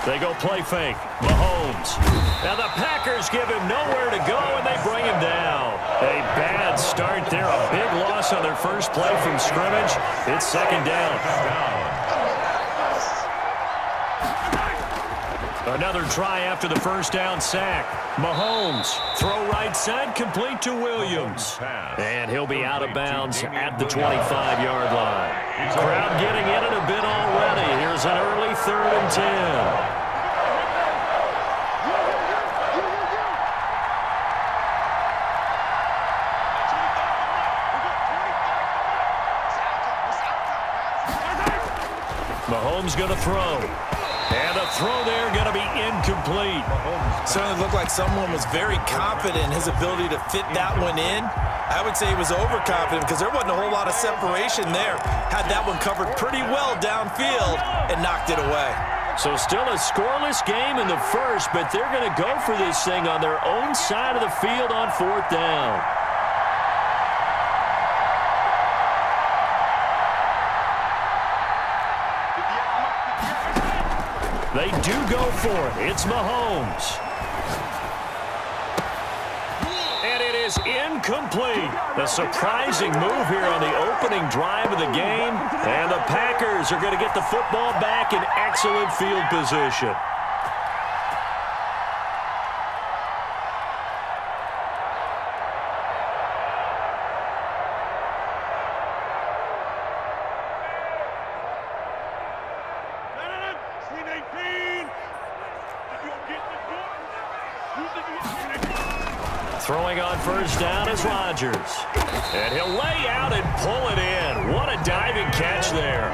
They go play fake. Mahomes. Now the Packers give him nowhere to go, and they bring him down. A bad start there. A big loss on their first play from scrimmage. It's second down. Another try after the first down sack. Mahomes, throw right side, complete to Williams. And he'll be out of bounds at the 25-yard line. Crowd getting in it a bit already. Here's an early 3rd and 10. Mahomes going to throw. And the throw there going to be incomplete. Certainly looked like someone was very confident in his ability to fit that one in. I would say he was overconfident because there wasn't a whole lot of separation there. Had that one covered pretty well downfield and knocked it away. So still a scoreless game in the first, but they're going to go for this thing on their own side of the field on 4th down. They do go for it. It's Mahomes. And it is incomplete. A surprising move here on the opening drive of the game. And the Packers are going to get the football back in excellent field position. Throwing on first down is Rodgers. And he'll lay out and pull it in. What a diving catch there.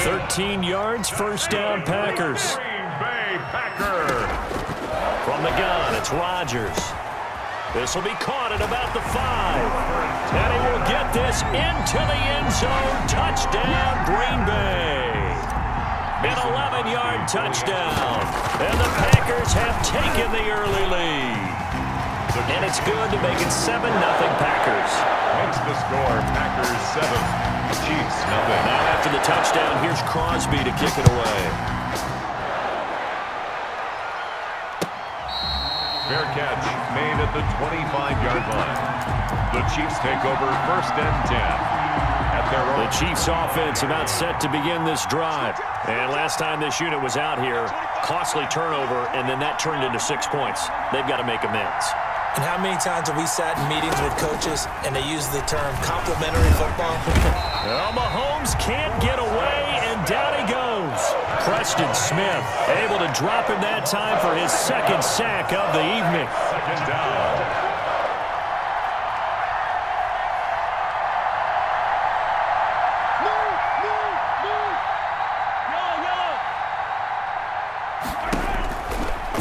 13 yards, first down Packers. From the gun, it's Rodgers. This will be caught at about the 5. And he will get this into the end zone. Touchdown, Green Bay. An 11-yard touchdown. And the Packers have taken the early lead. And it's good to make it 7-0 Packers. Makes the score Packers 7, Chiefs 0. Now after the touchdown, here's Crosby to kick it away. Fair catch made at the 25-yard line. The Chiefs take over 1st and 10. At their own. The Chiefs offense about set to begin this drive. And last time this unit was out here, costly turnover, and then that turned into 6 points. They've got to make amends. And how many times have we sat in meetings with coaches and they use the term complimentary football? Well, Mahomes can't get away, and down he goes. Preston Smith able to drop him that time for his 2nd sack of the evening. 2nd down.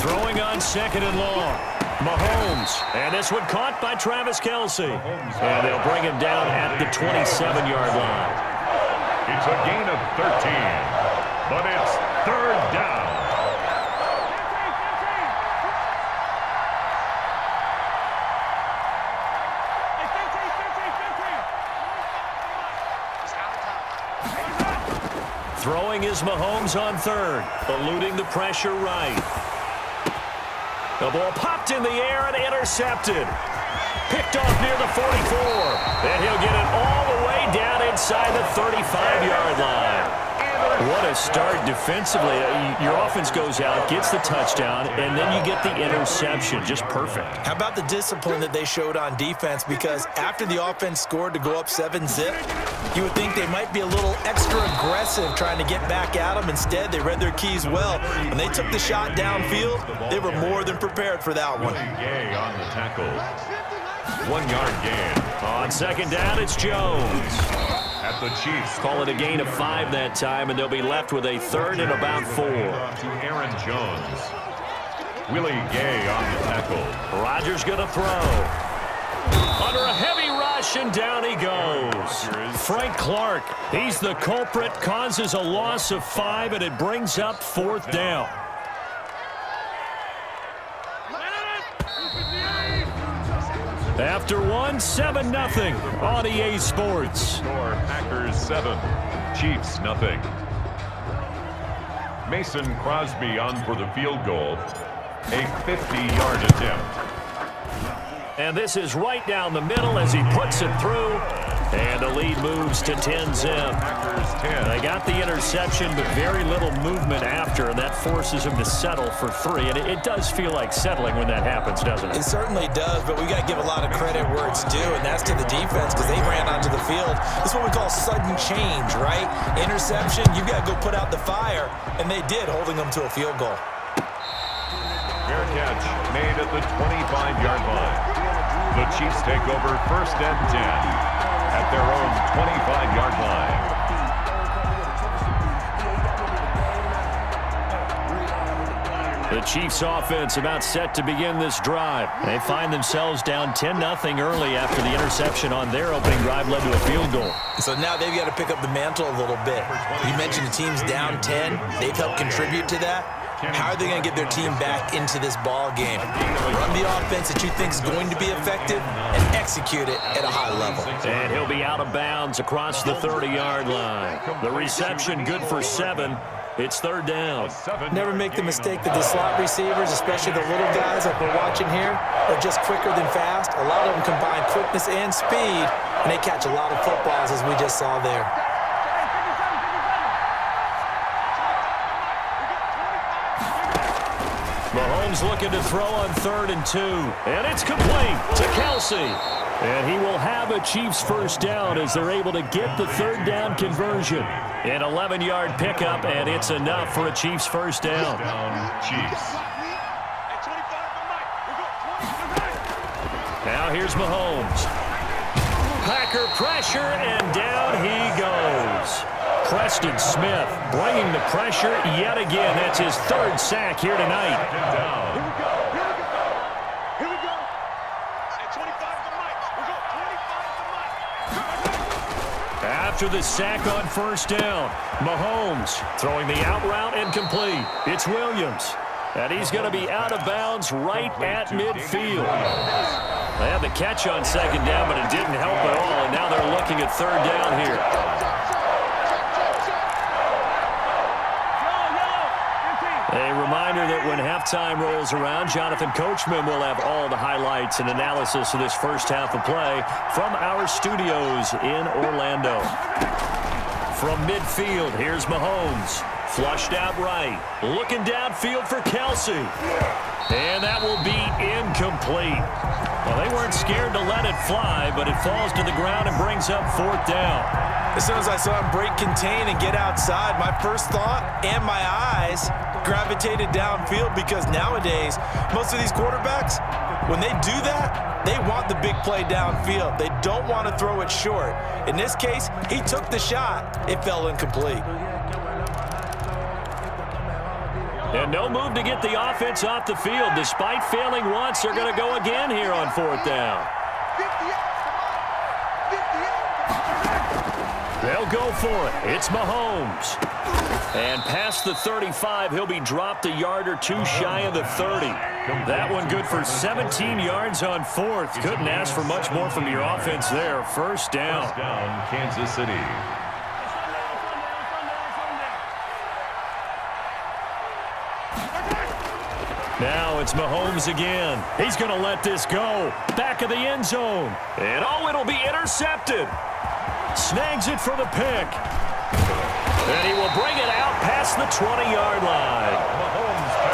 Throwing on 2nd and long. Mahomes, and this one caught by Travis Kelce. And they'll bring him down at the 27-yard line. It's a gain of 13, but it's 3rd down. Throwing is Mahomes on 3rd, eluding the pressure right. The ball popped in the air and intercepted. Picked off near the 44. And he'll get it all the way down inside the 35-yard line. What a start defensively. Your offense goes out, gets the touchdown, and then you get the interception. Just perfect. How about the discipline that they showed on defense? Because after the offense scored to go up 7-zip, you would think they might be a little extra aggressive trying to get back at them. Instead, they read their keys well. When they took the shot downfield, they were more than prepared for that one. Gay on the tackle. 1-yard gain. On 2nd down, it's Jones. At the Chiefs. Call it a gain of 5 that time, and they'll be left with a 3rd and about 4. To Aaron Jones. Willie Gay on the tackle. Rodgers going to throw. Under a heavy rush, and down he goes. Frank Clark, he's the culprit, causes a loss of 5, and it brings up 4th down. After 7-0 on EA Sports. Score Packers 7, Chiefs 0. Mason Crosby on for the field goal. A 50-yard attempt. And this is right down the middle as he puts it through. And the lead moves to 10-zip. They got the interception, but very little movement after, and that forces him to settle for 3. And it does feel like settling when that happens, doesn't it? It certainly does, but we got to give a lot of credit where it's due, and that's to the defense because they ran onto the field. This is what we call sudden change, right? Interception, you got to go put out the fire, and they did, holding them to a field goal. Fair catch made at the 25-yard line. The Chiefs take over 1st and 10 at their own 25-yard line. The Chiefs offense about set to begin this drive. They find themselves down 10-0 early after the interception on their opening drive led to a field goal. So now they've got to pick up the mantle a little bit. You mentioned the team's down 10. They've helped contribute to that. How are they going to get their team back into this ball game? Run the offense that you think is going to be effective and execute it at a high level. And he'll be out of bounds across the 30-yard line. The reception good for 7. It's 3rd down. Never make the mistake that the slot receivers, especially the little guys like we're watching here, are just quicker than fast. A lot of them combine quickness and speed, and they catch a lot of footballs as we just saw there. Mahomes looking to throw on 3rd and 2. And it's complete to Kelsey. And he will have a Chiefs first down as they're able to get the 3rd down conversion. An 11-yard pickup, and it's enough for a Chiefs first down. Chiefs. Now here's Mahomes. Packer pressure, and down he goes. Preston Smith bringing the pressure yet again. That's his 3rd sack here tonight. Here we go. At 25 to Mike. We go 25 to Mike. After the sack on 1st down, Mahomes throwing the out route and complete. It's Williams. And he's going to be out of bounds right at midfield. They had the catch on 2nd down, but it didn't help at all. And now they're looking at 3rd down here. A reminder that when halftime rolls around, Jonathan Coachman will have all the highlights and analysis of this first half of play from our studios in Orlando. From midfield, here's Mahomes. Flushed out right. Looking downfield for Kelsey. And that will be incomplete. Well, they weren't scared to let it fly, but it falls to the ground and brings up 4th down. As soon as I saw him break contain and get outside, my first thought and my eyes gravitated downfield because nowadays, most of these quarterbacks, when they do that, they want the big play downfield. They don't want to throw it short. In this case, he took the shot. It fell incomplete. And no move to get the offense off the field. Despite failing once, they're going to go again here on 4th down. They'll go for it. It's Mahomes. And past the 35, he'll be dropped a yard or 2 shy of the 30. That one good for 17 yards on 4th. Couldn't ask for much more from your offense there. First down. First down, Kansas City. Now it's Mahomes again. He's going to let this go. Back of the end zone. And oh, it'll be intercepted. Snags it for the pick. And he will bring it out past the 20-yard line.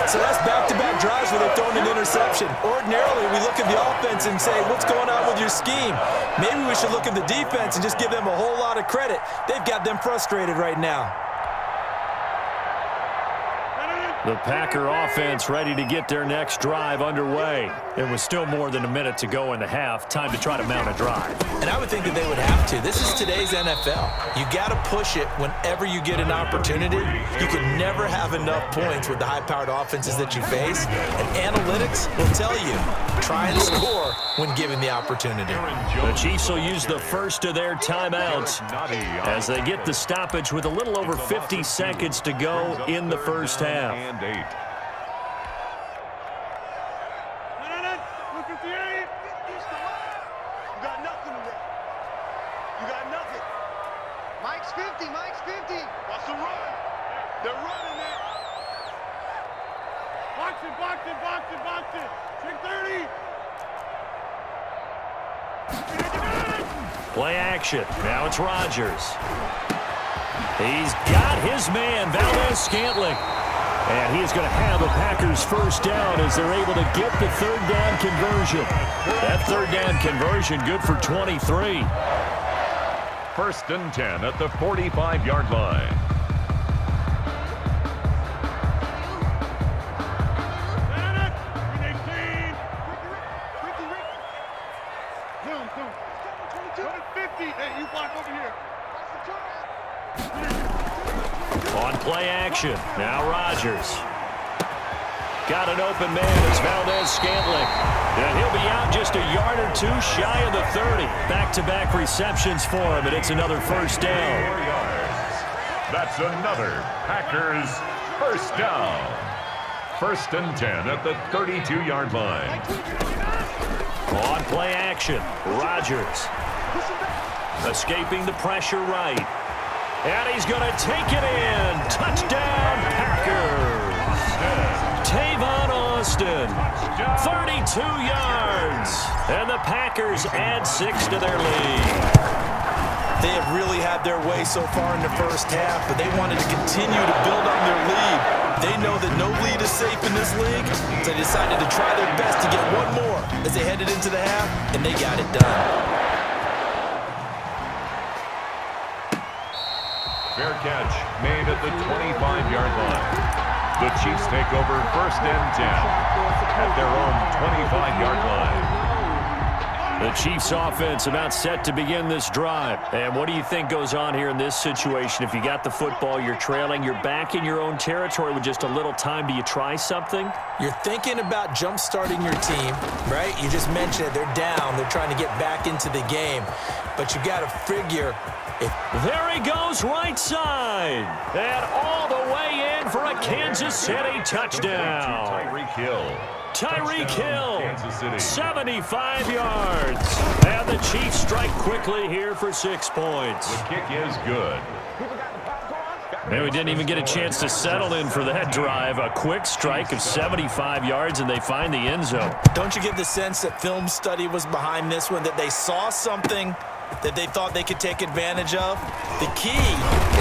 So that's back-to-back drives where they're throwing an interception. Ordinarily, we look at the offense and say, what's going on with your scheme? Maybe we should look at the defense and just give them a whole lot of credit. They've got them frustrated right now. The Packer offense ready to get their next drive underway. It was still more than a minute to go in the half. Time to try to mount a drive. And I would think that they would have to. This is today's NFL. You got to push it whenever you get an opportunity. You can never have enough points with the high-powered offenses that you face. And analytics will tell you, try and score when given the opportunity. The Chiefs will use the first of their timeouts as they get the stoppage with a little over 50 seconds to go in the first half. And 8. Look at the area. You got nothing today. You got nothing. Mike's 50. Mike's 50. Watch the run. They're running it. Box it. Trick 30. Play action. Now it's Rodgers. He's got his man, Valdez-Scantling. And he is going to have the Packers first down as they're able to get the third down conversion. That third down conversion good for 23. First and 10 at the 45-yard line. On play action, now Rodgers. Got an open man, it's Valdez-Scantling. And he'll be out just a yard or two shy of the 30. Back-to-back receptions for him, and it's another first down. 4 yards. That's another Packers first down. First and 10 at the 32-yard line. On play action, Rodgers. Escaping the pressure right. And he's going to take it in. Touchdown, Packers. Tavon Austin, 32 yards. And the Packers add 6 to their lead. They have really had their way so far in the first half, but they wanted to continue to build on their lead. They know that no lead is safe in this league, so they decided to try their best to get one more as they headed into the half, and they got it done. Fair catch made at the 25-yard line. The Chiefs take over first and 10 at their own 25-yard line. The Chiefs offense about set to begin this drive. And what do you think goes on here in this situation? If you got the football, you're trailing, you're back in your own territory with just a little time. Do you try something? You're thinking about jump-starting your team, right? You just mentioned it. They're down. They're trying to get back into the game. But you got to figure there he goes, right side. And all the way in for a Kansas City touchdown. Tyreek Hill, 75 yards. And the Chiefs strike quickly here for 6 points. The kick is good. And we didn't even get a chance to settle in for that drive. A quick strike of 75 yards, and they find the end zone. Don't you get the sense that film study was behind this one, that they saw something that they thought they could take advantage of? The key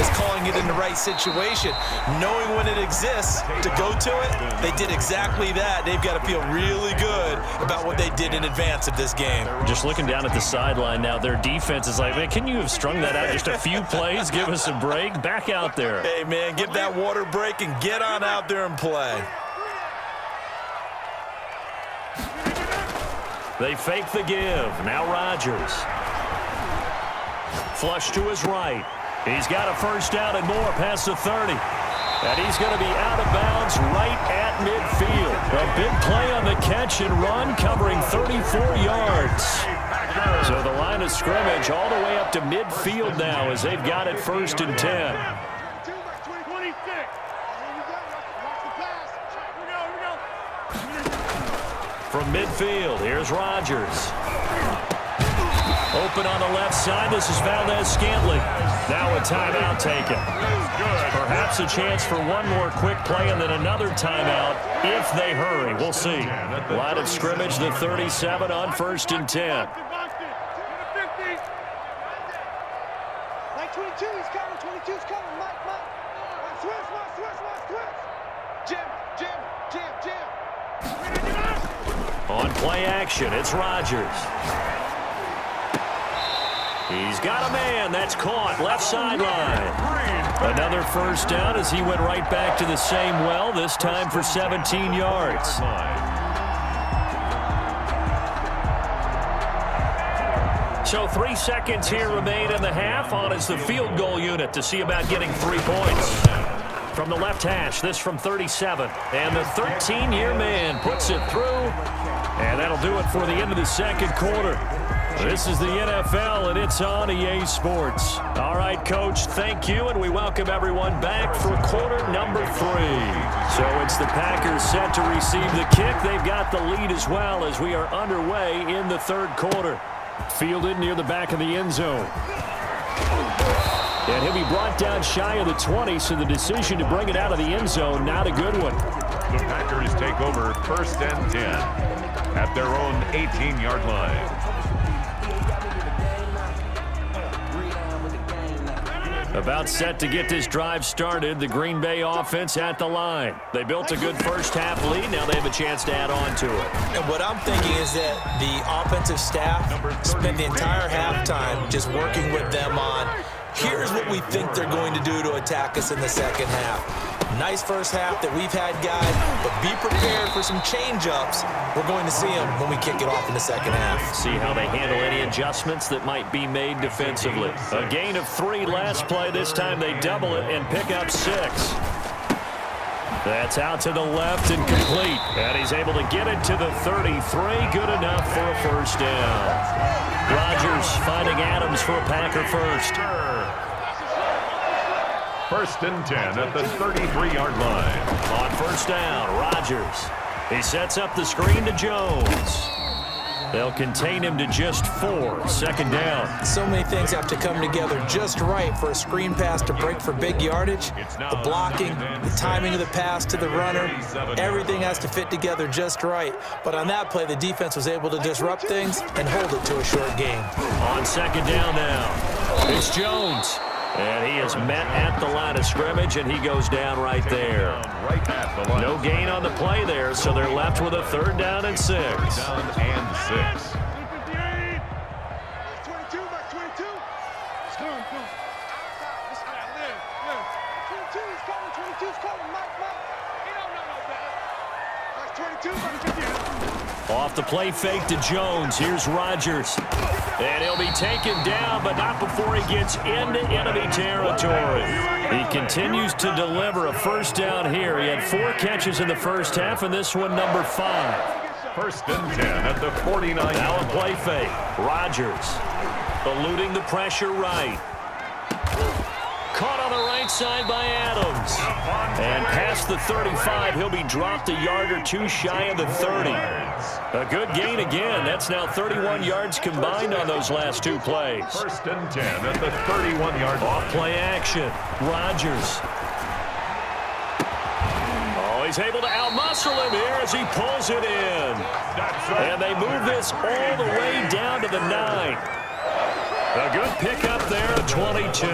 is calling it in the right situation, knowing when it exists to go to it. They did exactly that. They've got to feel really good about what they did in advance of this game. Just looking down at the sideline now, their defense is like, man, can you have strung that out just a few plays? Give us a break. Back out there. Hey, man, give that water break and get on out there and play. They fake the give. Now Rodgers. Flush to his right. He's got a first down and more past the 30. And he's going to be out of bounds right at midfield. A big play on the catch and run covering 34 yards. So the line of scrimmage all the way up to midfield now as they've got it first and 10. From midfield, here's Rodgers. Open on the left side. This is Valdez-Scantling. Now a timeout taken. Perhaps a chance for one more quick play and then another timeout if they hurry. We'll see. Line of scrimmage, the 37 on first and 10. On play action, it's Rodgers. He's got a man. That's caught. Left sideline. Another first down as he went right back to the same well, this time for 17 yards. So 3 seconds here remain in the half. On is the field goal unit to see about getting 3 points. From the left hash, this from 37. And the 13-year man puts it through. And that'll do it for the end of the second quarter. This is the NFL, and it's on EA Sports. All right, Coach, thank you, and we welcome everyone back for quarter number 3. So it's the Packers set to receive the kick. They've got the lead as well as we are underway in the third quarter. Fielded near the back of the end zone. And he'll be brought down shy of the 20, so the decision to bring it out of the end zone, not a good one. The Packers take over 1st and 10 at their own 18-yard line. About set to get this drive started, the Green Bay offense at the line. They built a good first-half lead. Now they have a chance to add on to it. And what I'm thinking is that the offensive staff spent the entire halftime just working with them on, here's what we think they're going to do to attack us in the second half. Nice first half that we've had, guys, but be prepared for some change-ups. We're going to see them when we kick it off in the second half. See how they handle any adjustments that might be made defensively. A gain of 3 last play. This time they double it and pick up 6. That's out to the left and complete. And he's able to get it to the 33. Good enough for a first down. Rodgers finding Adams for a Packer first. 1st and 10 at the 33-yard line. On first down, Rodgers. He sets up the screen to Jones. They'll contain him to just 4. Second down. So many things have to come together just right for a screen pass to break for big yardage. The blocking, the timing of the pass to the runner, everything has to fit together just right. But on that play, the defense was able to disrupt things and hold it to a short gain. On second down now, it's Jones. And he is met at the line of scrimmage, and he goes down right there. No gain on the play there, so they're left with a 3rd down and 6. 3rd down and 6. 22, back 22. Come on. This is how I live. 22's coming, 22's coming. Mike. He don't know no better. That's 22, back 50. Off the play fake to Jones. Here's Rodgers. And he'll be taken down, but not before he gets into enemy territory. He continues to deliver a first down here. He had 4 catches in the first half, and this one number 5. 1st and 10 at the 49. Now a play fake. Rodgers eluding the pressure right. Caught on the right side by Adams. And past the 35, he'll be dropped a yard or 2 shy of the 30. A good gain again. That's now 31 yards combined on those last 2 plays. 1st and 10 at the 31-yard line. Off play action. Rodgers. Oh, he's able to outmuscle him here as he pulls it in. And they move this all the way down to the 9. A good pickup there at 22.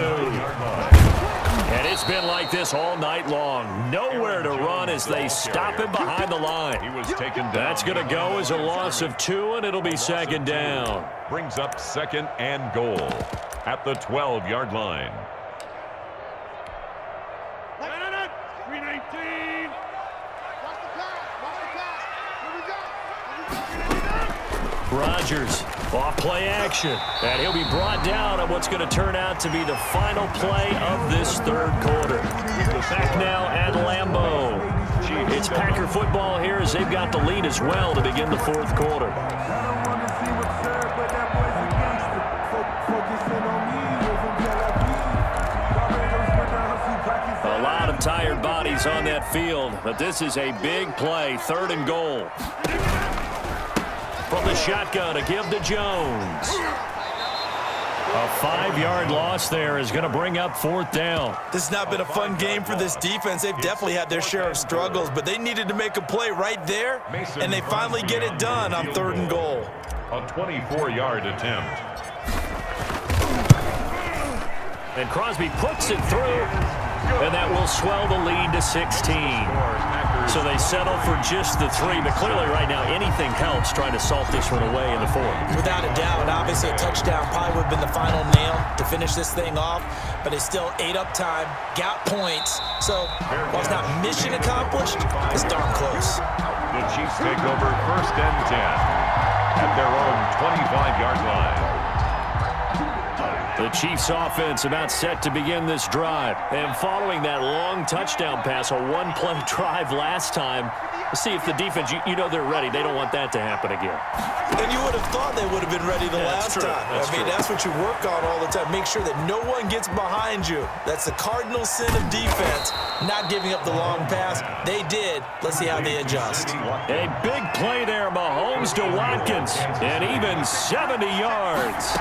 And it's been like this all night long. Nowhere to run as they stop him behind the line. He was taken down. That's going to go as a loss of 2, and it'll be 2nd down. Brings up 2nd and goal at the 12-yard line. 319. Watch the pass. Here we go. Rodgers, off play action. And he'll be brought down on what's going to turn out to be the final play of this 3rd quarter. Back now at Lambeau. It's Packer football here as they've got the lead as well to begin the 4th quarter. A lot of tired bodies on that field, but this is a big play, 3rd and goal. From the shotgun to give to Jones. A 5-yard loss there is going to bring up 4th down. This has not been a fun game for this defense. They've definitely had their share of struggles, but they needed to make a play right there, and they finally get it done on 3rd and goal. A 24-yard attempt. And Crosby puts it through, and that will swell the lead to 16. So they settle for just the 3, but clearly right now anything helps trying to salt this one away in the 4th. Without a doubt, obviously a touchdown probably would have been the final nail to finish this thing off, but it's still 8 up time, got points, so while it's not mission accomplished, it's darn close. The Chiefs take over 1st and 10 at their own 25-yard line. The Chiefs offense about set to begin this drive. And following that long touchdown pass, a 1-play drive last time, let's see if the defense, you know they're ready. They don't want that to happen again. And you would have thought they would have been ready the last time. That's what you work on all the time. Make sure that no one gets behind you. That's the cardinal sin of defense, not giving up the long pass. They did. Let's see how they adjust. A big play there, Mahomes to Watkins, and even 70 yards.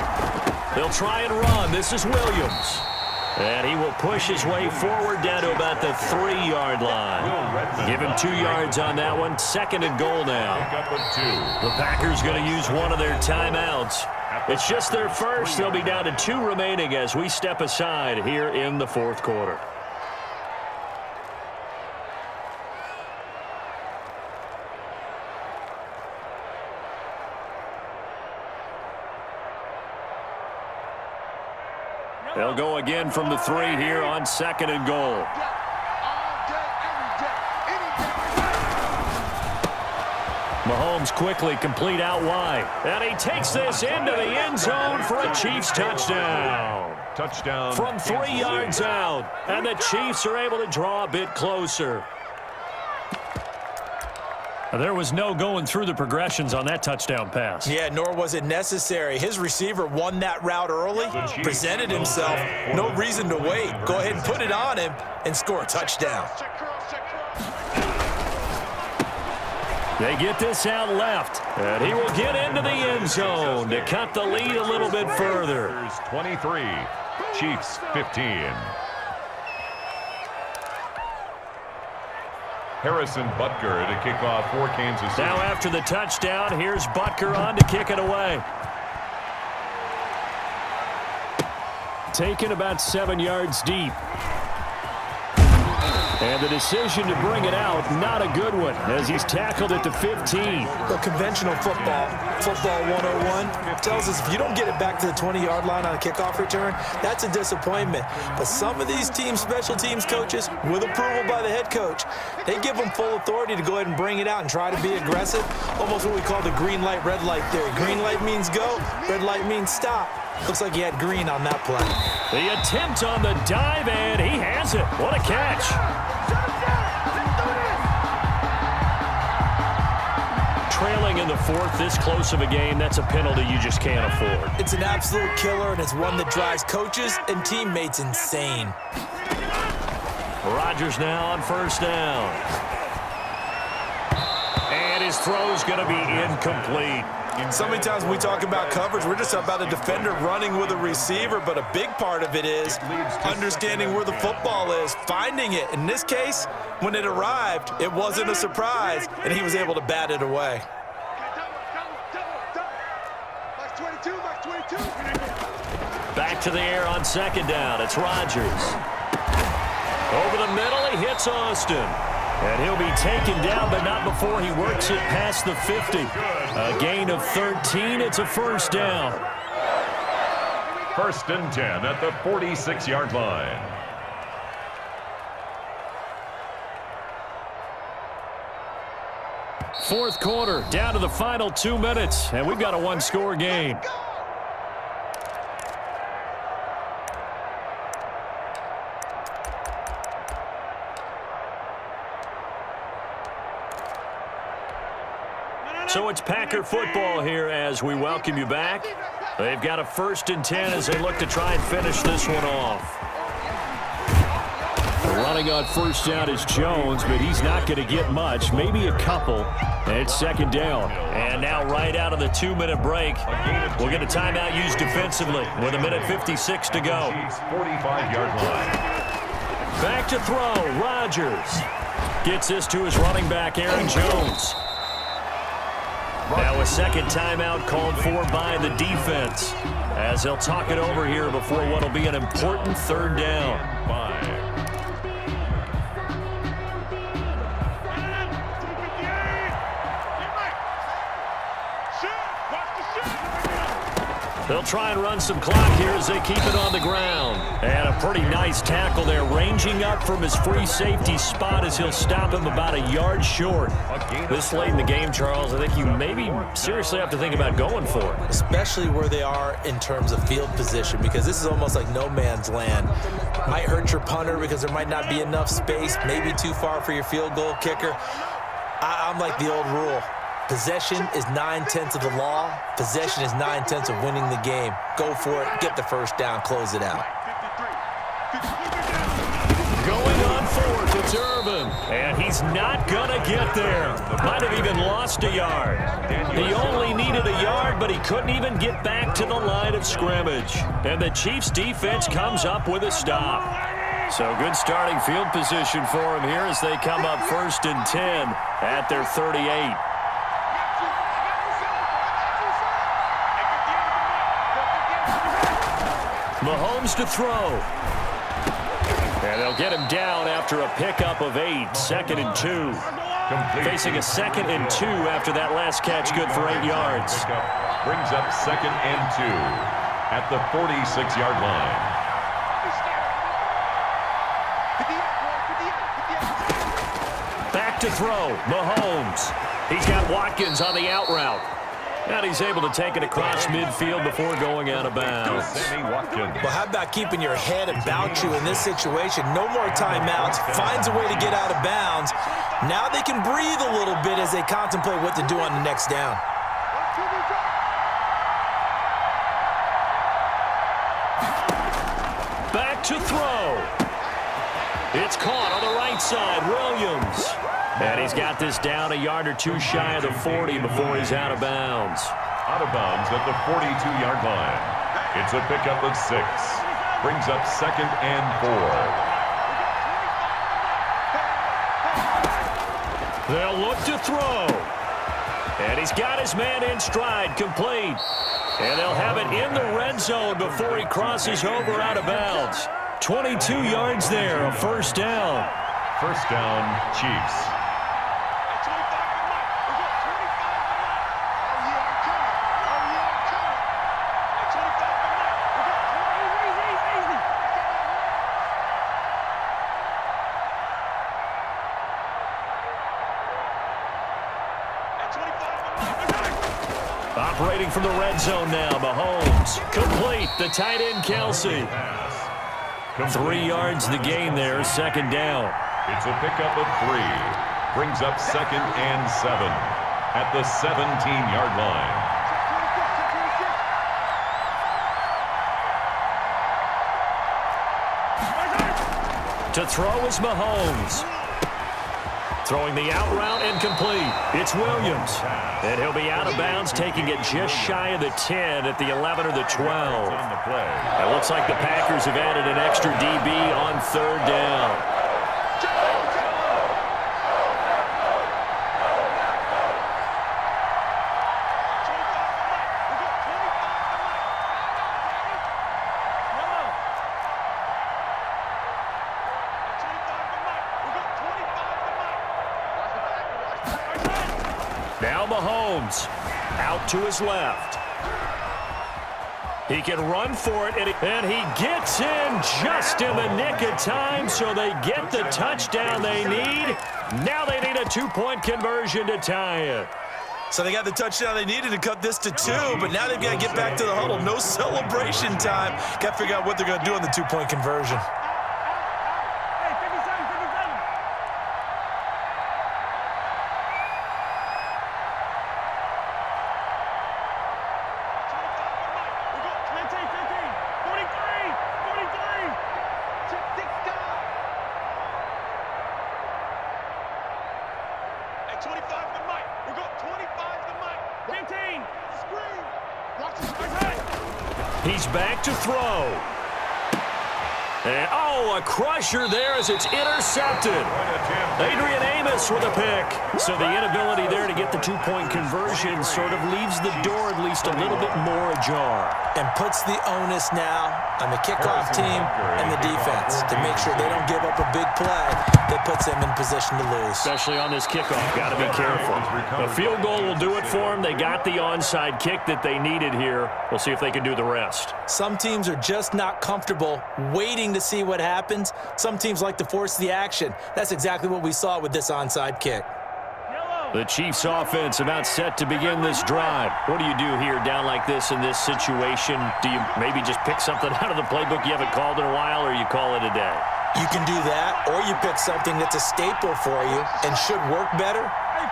They'll try and run. This is Williams. And he will push his way forward down to about the 3-yard line. Give him 2 yards on that one. 2nd and goal now. The Packers going to use one of their timeouts. It's just their first. They'll be down to 2 remaining as we step aside here in the 4th quarter. They'll go again from the 3 here on 2nd and goal. Mahomes quickly complete out wide. And he takes this into the end zone for a Chiefs touchdown. Touchdown. From 3 yards out. And the Chiefs are able to draw a bit closer. There was no going through the progressions on that touchdown pass. Yeah, nor was it necessary. His receiver won that route early, presented himself. No reason to wait. Go ahead and put it on him and score a touchdown. They get this out left, and he will get into the end zone to cut the lead a little bit further. 23, Chiefs 15. Harrison Butker to kick off for Kansas City. Now after the touchdown, here's Butker on to kick it away. Taken about 7 yards deep. And the decision to bring it out, not a good one, as he's tackled at the 15. The conventional football 101, tells us if you don't get it back to the 20-yard line on a kickoff return, that's a disappointment. But some of these special teams coaches, with approval by the head coach, they give them full authority to go ahead and bring it out and try to be aggressive. Almost what we call the green light, red light theory. Green light means go, red light means stop. Looks like he had green on that play. The attempt on the dive, and he has it. What a catch. Trailing in the 4th, this close of a game, that's a penalty you just can't afford. It's an absolute killer, and it's one that drives coaches and teammates insane. Rodgers now on 1st down. And his throw's going to be incomplete. So many times when we talk about coverage, we're just about a defender running with a receiver, but a big part of it is understanding where the football is, finding it. In this case, when it arrived, it wasn't a surprise, and he was able to bat it away. Back to the air on 2nd down. It's Rodgers. Over the middle, he hits Austin. And he'll be taken down, but not before he works it past the 50. A gain of 13. It's a 1st down. 1st and 10 at the 46-yard line. Fourth quarter, down to the final 2 minutes, and we've got a one-score game. So it's Packer football here as we welcome you back. They've got a 1st and 10 as they look to try and finish this one off. Running on 1st down is Jones, but he's not going to get much, maybe a couple. And it's 2nd down. And now right out of the 2-minute break, we'll get a timeout used defensively with 1:56 to go. 45-yard line. Back to throw, Rodgers. Gets this to his running back, Aaron Jones. Now a 2nd timeout called for by the defense as they'll talk it over here before what will be an important 3rd down. 5. They'll try and run some clock here as they keep it on the ground. And a pretty nice tackle there, ranging up from his free safety spot as he'll stop him about a yard short. This late in the game, Charles, I think you maybe seriously have to think about going for it. Especially where they are in terms of field position, because this is almost like no man's land. Might hurt your punter because there might not be enough space, maybe too far for your field goal kicker. I'm like the old rule. Possession is 9/10 of the law. Possession is 9/10 of winning the game. Go for it. Get the 1st down. Close it out. Going on 4th, it's Urban. And he's not going to get there. Might have even lost a yard. He only needed a yard, but he couldn't even get back to the line of scrimmage. And the Chiefs defense comes up with a stop. So good starting field position for him here as they come up 1st and 10 at their 38. Mahomes to throw. And they'll get him down after a pickup of 8, 2nd and 2. Facing a 2nd and 2 after that last catch, good for 8 yards. Brings up 2nd and 2 at the 46-yard line. Back to throw, Mahomes. He's got Watkins on the out route. And he's able to take it across midfield before going out of bounds. Well, how about keeping your head about you in this situation? No more timeouts. Finds a way to get out of bounds. Now they can breathe a little bit as they contemplate what to do on the next down. Back to throw. It's caught on the right side, Williams. And he's got this down a yard or two shy of the 40 before he's out of bounds. Out of bounds at the 42-yard line. It's a pickup of 6. Brings up 2nd and 4. They'll look to throw. And he's got his man in stride, complete. And they'll have it in the red zone before he crosses over out of bounds. 22 yards there, a 1st down. 1st down, Chiefs. Operating from the red zone now, Mahomes. Complete, the tight end, Kelsey. 3 yards the gain there, 2nd down. It's a pickup of 3. Brings up 2nd and 7 at the 17-yard line. To throw is Mahomes. Throwing the out route and complete. It's Williams. And he'll be out of bounds, taking it just shy of the 10 at the 11 or the 12. It looks like the Packers have added an extra DB on 3rd down. Now Mahomes out to his left. He can run for it, and he gets in just in the nick of time, so they get the touchdown they need. Now they need a 2-point conversion to tie it. So they got the touchdown they needed to cut this to 2, but now they've got to get back to the huddle. No celebration time. Got to figure out what they're going to do on the 2-point conversion. He's back to throw. And, a crusher there as it's intercepted. Adrian Amos with a pick. So the inability there to get the 2-point conversion sort of leaves the door at least a little bit more ajar. And puts the onus now on the kickoff team and the defense to make sure they don't give up a big play that puts them in position to lose. Especially on this kickoff. Got to be careful. A field goal will do it for them. They got the onside kick that they needed here. We'll see if they can do the rest. Some teams are just not comfortable waiting to see what happens. Some teams like to force the action. That's exactly what we saw with this onside kick. The Chiefs offense about set to begin this drive. What do you do here down like this in this situation? Do you maybe just pick something out of the playbook you haven't called in a while, or you call it a day? You can do that, or you pick something that's a staple for you and should work better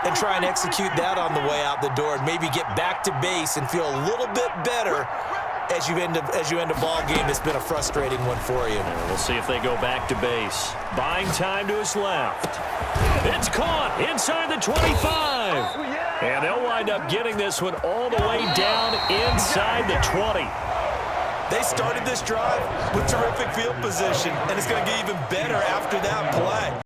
and try and execute that on the way out the door and maybe get back to base and feel a little bit better as you end a ball game that's been a frustrating one for you. We'll see if they go back to base. Buying time to his left. It's caught inside the 25. And they'll wind up getting this one all the way down inside the 20. They started this drive with terrific field position, and it's going to get even better after that play.